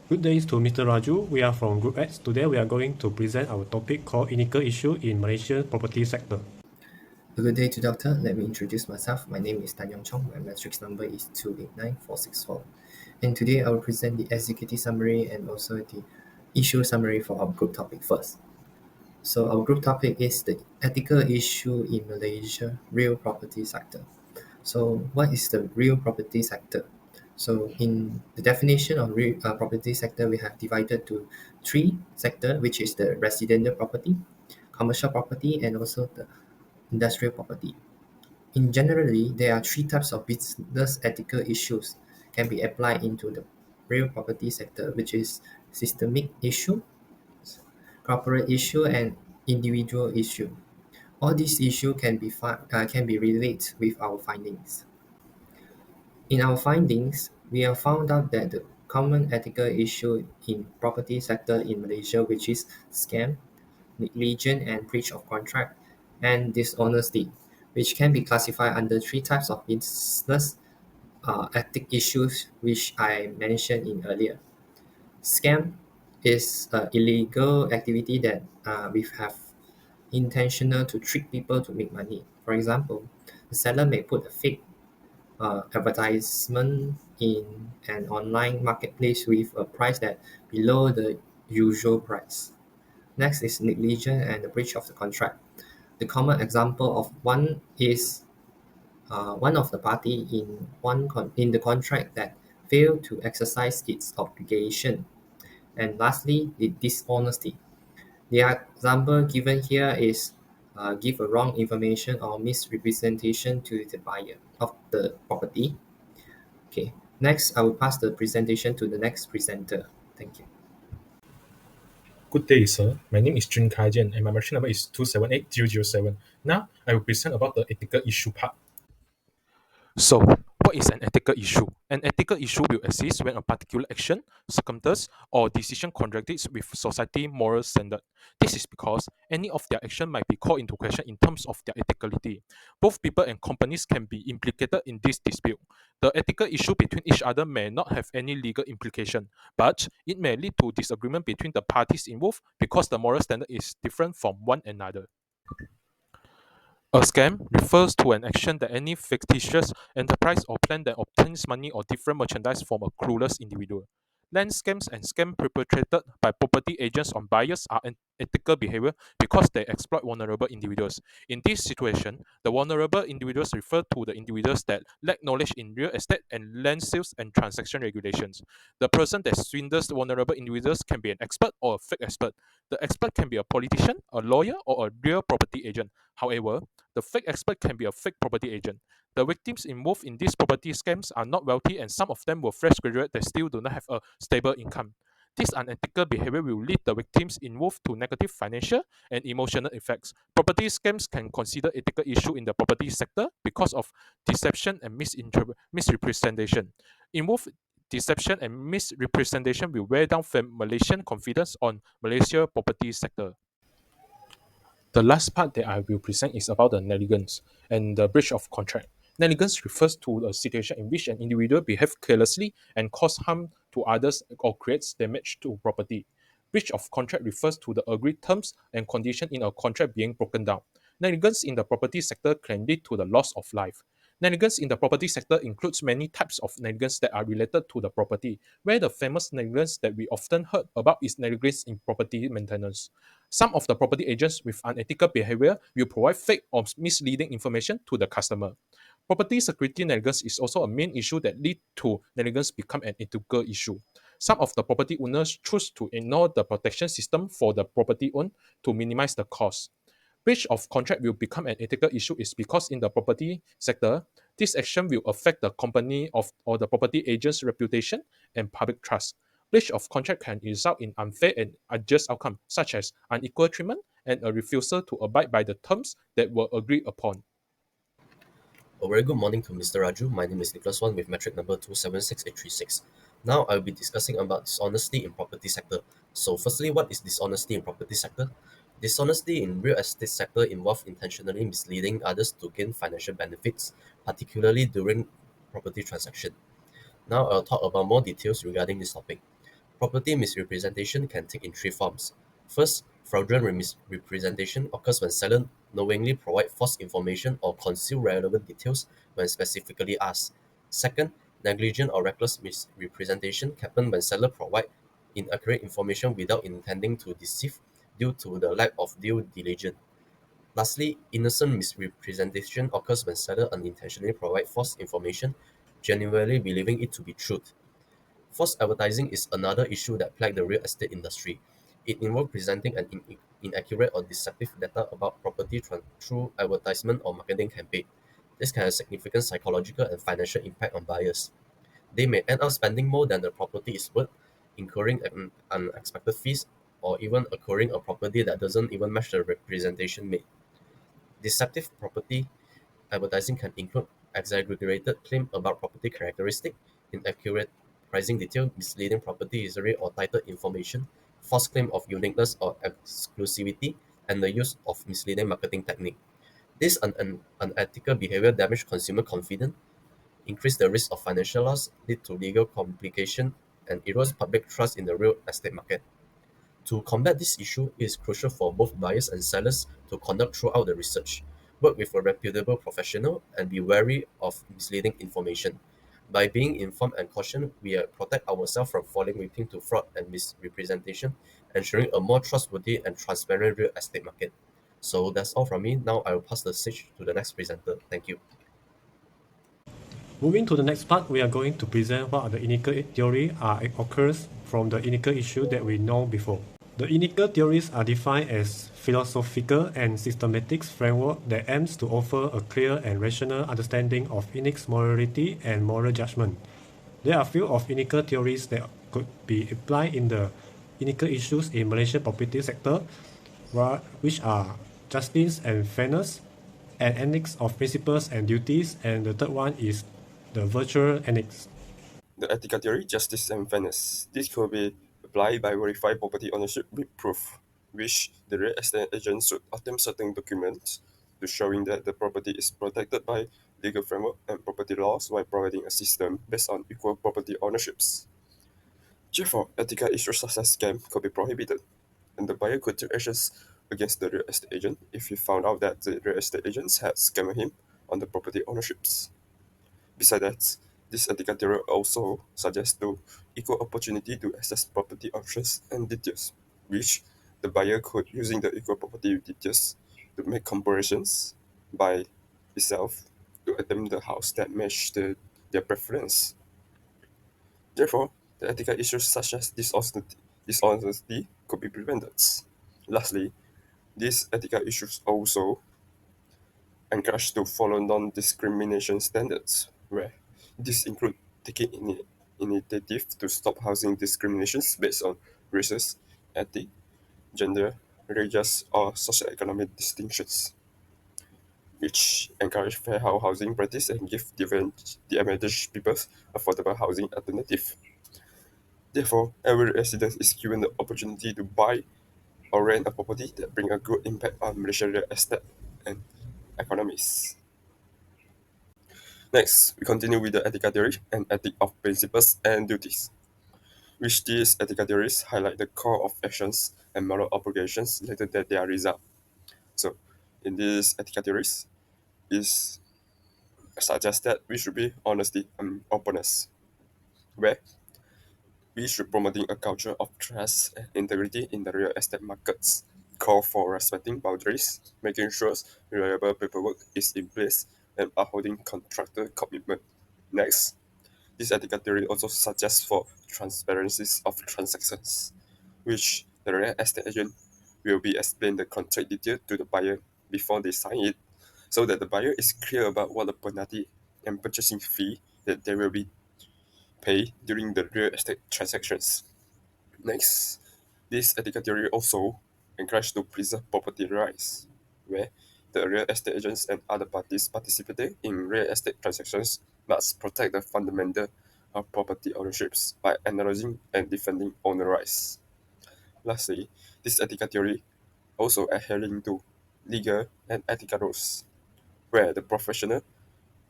Good day to Mr. Raju. We are from Group X. Today we are going to present our topic called Illegal Issue in Malaysian Property Sector. Good day to doctor. Let me introduce myself. My name is CHONG. My matrix number is 289464. And today I will present the executive summary and also the issue summary for our group topic first. So our group topic is the ethical issue in Malaysia real property sector. So what is the real property sector? So in the definition of real property sector, we have divided to three sector, which is the residential property, commercial property, and also the industrial property. In generally, there are three types of business ethical issues can be applied into the real property sector, which is systemic issue, corporate issue, and individual issue. All these issues can be related with our findings. In our findings, we have found out that the common ethical issue in property sector in Malaysia, which is scam, negligence and breach of contract, and dishonesty, which can be classified under three types of business ethic issues, which I mentioned in earlier. Scam is an illegal activity that we have intentional to trick people to make money. For example, the seller may put a fake advertisement in an online marketplace with a price that below the usual price. Next is negligence and the breach of the contract. The common example of one is one of the party in the contract that failed to exercise its obligation. And lastly, the dishonesty. The example given here is give a wrong information or misrepresentation to the buyer of the property. Okay, next I will pass the presentation to the next presenter. Thank you. Good day, sir. My name is Jun Kaijian, and my machine number is 278007. Now, I will present about the ethical issue part. So, what is an ethical issue? An ethical issue will exist when a particular action, circumstance, or decision contradicts with society moral standard. This is because any of their action might be called into question in terms of their ethicality. Both people and companies can be implicated in this dispute. The ethical issue between each other may not have any legal implication, but it may lead to disagreement between the parties involved because the moral standard is different from one another. A scam refers to an action that any fictitious enterprise or plan that obtains money or different merchandise from a clueless individual. Land scams and scams perpetrated by property agents on buyers are unethical behavior because they exploit vulnerable individuals. In this situation, the vulnerable individuals refer to the individuals that lack knowledge in real estate and land sales and transaction regulations. The person that swindles vulnerable individuals can be an expert or a fake expert. The expert can be a politician, a lawyer, or a real property agent. However, the fake expert can be a fake property agent. The victims involved in these property scams are not wealthy, and some of them were fresh graduates that still do not have a stable income. This unethical behavior will lead the victims involved to negative financial and emotional effects. Property scams can consider ethical issue in the property sector because of deception and misrepresentation. Involved deception and misrepresentation will wear down Malaysian confidence on Malaysia property sector. The last part that I will present is about the negligence and the breach of contract. Negligence refers to a situation in which an individual behaves carelessly and cause harm to others or creates damage to property. Breach of contract refers to the agreed terms and conditions in a contract being broken down. Negligence in the property sector can lead to the loss of life. Negligence in the property sector includes many types of negligence that are related to the property, where the famous negligence that we often heard about is negligence in property maintenance. Some of the property agents with unethical behavior will provide fake or misleading information to the customer. Property security negligence is also a main issue that lead to negligence become an ethical issue. Some of the property owners choose to ignore the protection system for the property owned to minimize the cost. Breach of contract will become an ethical issue is because in the property sector, this action will affect the company of or the property agent's reputation and public trust. Breach of contract can result in unfair and unjust outcome, such as unequal treatment and a refusal to abide by the terms that were agreed upon. A very good morning to Mr. Raju. My name is Nicholas Wan with metric number 276836. Now I'll be discussing about dishonesty in property sector. So firstly, what is dishonesty in property sector? Dishonesty in real estate sector involves intentionally misleading others to gain financial benefits, particularly during property transaction. Now I'll talk about more details regarding this topic. Property misrepresentation can take in three forms. First, fraudulent misrepresentation occurs when sellers knowingly provide false information or conceal relevant details when specifically asked. Second, negligent or reckless misrepresentation happen when sellers provide inaccurate information without intending to deceive due to the lack of due diligence. Lastly, innocent misrepresentation occurs when sellers unintentionally provide false information, genuinely believing it to be truth. False advertising is another issue that plagues the real estate industry. It involves presenting an inaccurate or deceptive data about property through advertisement or marketing campaign. This can have significant psychological and financial impact on buyers. They may end up spending more than the property is worth, incurring unexpected fees, or even acquiring a property that doesn't even match the representation made. Deceptive property advertising can include exaggerated claims about property characteristics, inaccurate pricing detail, misleading property history or title information, false claim of uniqueness or exclusivity, and the use of misleading marketing technique. This unethical behavior damage consumer confidence, increase the risk of financial loss, lead to legal complication, and erodes public trust in the real estate market. To combat this issue, it is crucial for both buyers and sellers to conduct throughout the research, work with a reputable professional, and be wary of misleading information. By being informed and cautioned, we protect ourselves from falling victim to fraud and misrepresentation, ensuring a more trustworthy and transparent real estate market. So that's all from me. Now I will pass the stage to the next presenter. Thank you. Moving to the next part, we are going to present what the initial theory occurs from the initial issue that we know before. The initial theories are defined as philosophical and systematic framework that aims to offer a clear and rational understanding of innate morality and moral judgment. There are few of initial theories that could be applied in the initial issues in Malaysian property sector, which are justice and fairness, an annex of principles and duties, and the third one is the virtual annex. The ethical theory, justice and fairness. This could be applied by verifying property ownership with proof, which the real estate agent should attempt certain documents to showing that the property is protected by legal framework and property laws while providing a system based on equal property ownerships. Therefore, ethical issues such as scam could be prohibited, and the buyer could take actions against the real estate agent if he found out that the real estate agents had scammed him on the property ownerships. Besides that, this ethical theory also suggests to equal opportunity to access property options and details, which the buyer could using the equal property details to make comparisons by itself to attempt the house that match their preference. Therefore, the ethical issues such as dishonesty could be prevented. Lastly, these ethical issues also encouraged to follow non-discrimination standards, where this include taking initiative to stop housing discriminations based on races, ethnic, gender, religious, or socioeconomic distinctions, which encourage fair housing practice and give disadvantaged people affordable housing alternative. Therefore, every resident is given the opportunity to buy or rent a property that bring a good impact on Malaysian real estate and economies. Next, we continue with the ethical theory and ethic of principles and duties, which these ethical theories highlight the core of actions and moral obligations related to their result. So, in these ethical theories, is suggests that we should be honesty and openness, where we should promoting a culture of trust and integrity in the real estate markets, call for respecting boundaries, making sure reliable paperwork is in place, and upholding contractor commitment. Next, this ethical theory also suggests for transparencies of transactions, which the real estate agent will be explain the contract detail to the buyer before they sign it, so that the buyer is clear about what the penalty and purchasing fee that they will be paid during the real estate transactions. Next, this ethical theory also encourages to preserve property rights, where the real estate agents and other parties participating in real estate transactions must protect the fundamental of property ownerships by acknowledging and defending owner rights. Lastly, this ethical theory also adhering to legal and ethical rules, where the professional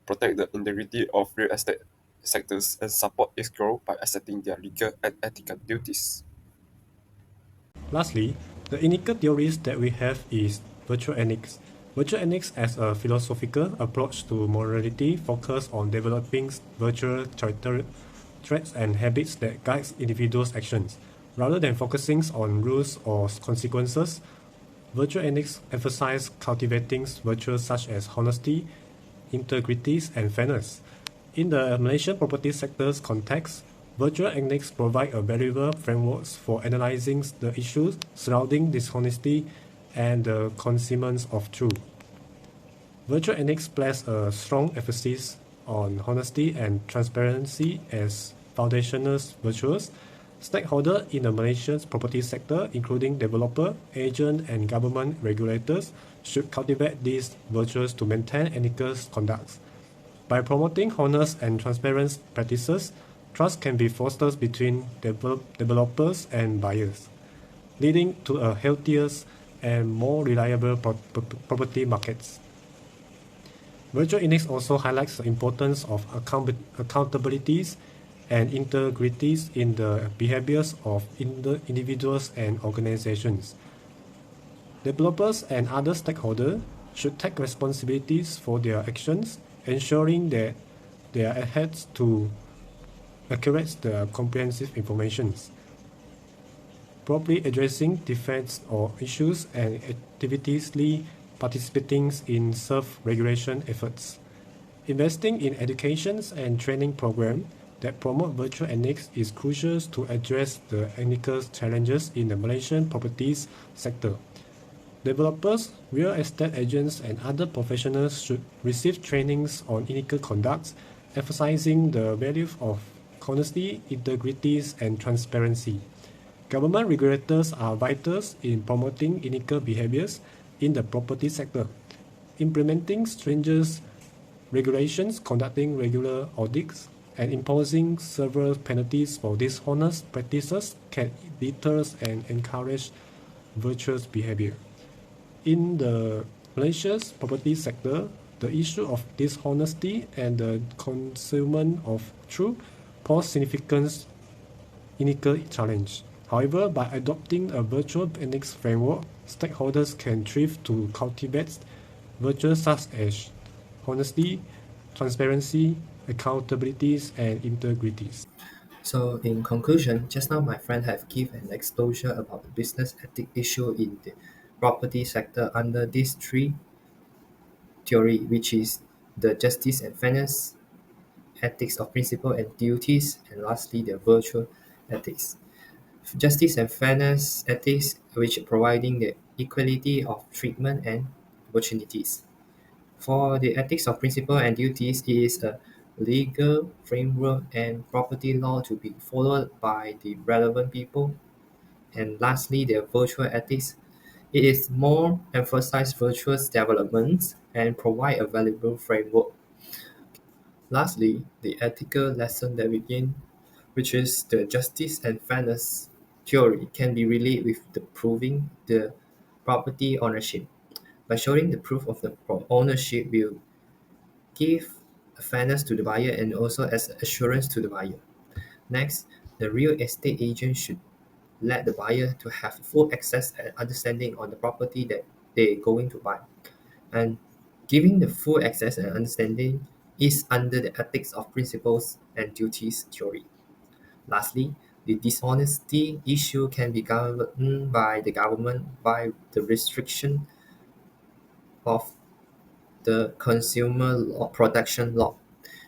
protect the integrity of real estate sectors and support its growth by asserting their legal and ethical duties. Lastly, the initial theories that we have is virtual ethics. Virtual ethics as a philosophical approach to morality focuses on developing virtual traits and habits that guides individuals' actions. Rather than focusing on rules or consequences, virtual ethics emphasize cultivating virtues such as honesty, integrity, and fairness. In the Malaysian property sector's context, virtual ethics provide a valuable framework for analyzing the issues surrounding dishonesty and the concealment of truth. Virtual ethics place a strong emphasis on honesty and transparency as foundational virtues. Stakeholders in the Malaysian property sector, including developer, agent, and government regulators, should cultivate these virtues to maintain ethical conduct. By promoting honest and transparent practices, trust can be fostered between developers and buyers, leading to a healthier and more reliable property markets. Virtual ethics also highlights the importance of accountabilities and integrities in the behaviors of individuals and organizations. Developers and other stakeholders should take responsibilities for their actions, ensuring that they are adhered to accurate and comprehensive information, properly addressing defects or issues, and actively participating in self-regulation efforts. Investing in education and training programs that promote virtual ethics is crucial to address the ethical challenges in the Malaysian properties sector. Developers, real estate agents, and other professionals should receive trainings on ethical conduct, emphasizing the value of honesty, integrity, and transparency. Government regulators are vital in promoting ethical behaviors in the property sector. Implementing stringent regulations, conducting regular audits, and imposing several penalties for dishonest practices can deter and encourage virtuous behavior. In the Malaysia's property sector, the issue of dishonesty and the concealment of truth pose significant ethical challenge. However, by adopting a virtual ethics framework, stakeholders can strive to cultivate virtues such as honesty, transparency, accountability, and integrity. So in conclusion, just now my friend have given an exposure about the business ethics issue in the property sector under these three theory, which is the justice and fairness, ethics of principle and duties, and lastly the virtual ethics. Justice and fairness ethics, which providing the equality of treatment and opportunities. For the ethics of principle and duties, it is a legal framework and property law to be followed by the relevant people. And lastly, the virtual ethics. It is more emphasize virtuous development and provide a valuable framework. Lastly, the ethical lesson that we gain, which is the justice and fairness theory, can be related with the proving the property ownership. By showing the proof of the ownership will give fairness to the buyer and also as assurance to the buyer. Next, the real estate agent should let the buyer to have full access and understanding on the property that they're going to buy. And giving the full access and understanding is under the ethics of principles and duties theory. Lastly, the dishonesty issue can be governed by the government by the restriction of the consumer protection law.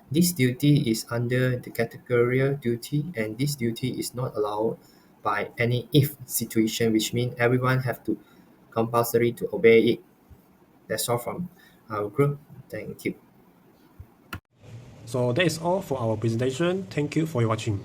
This duty is under the categorical duty, and this duty is not allowed by any if situation, which means everyone have to compulsory to obey it. That's all from our group. Thank you. So that is all for our presentation. Thank you for watching.